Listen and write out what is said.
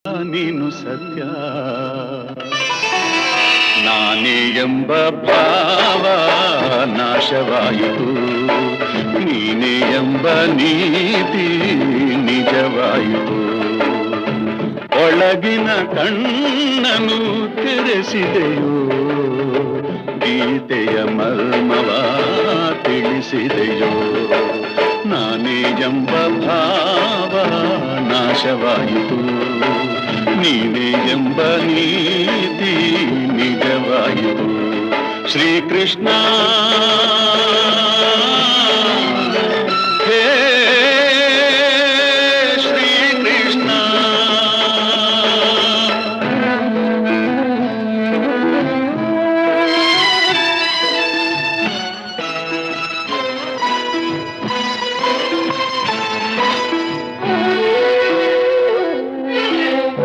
ನೀನು ಸತ್ಯ ನಾನೇ ಎಂಬ ಭಾವ ನಾಶವಾಯಿತು, ನೀನೇ ಎಂಬ ನೀತಿ ನಿಜವಾಯಿತು. ಒಳಗಿನ ಕಣ್ಣನು ತೆರೆಸಿದೆಯೋ, ಗೀತೆಯ ಮರ್ಮವ ತಿಳಿಸಿದೆಯೋ. ನಾನೇ ಎಂಬ ಭಾವ ನಾಶವಾಯಿತು, ನೀನೇ ಎಂಬ ನೀತಿ ನಿಜವಾಯಿತು. ಶ್ರೀಕೃಷ್ಣ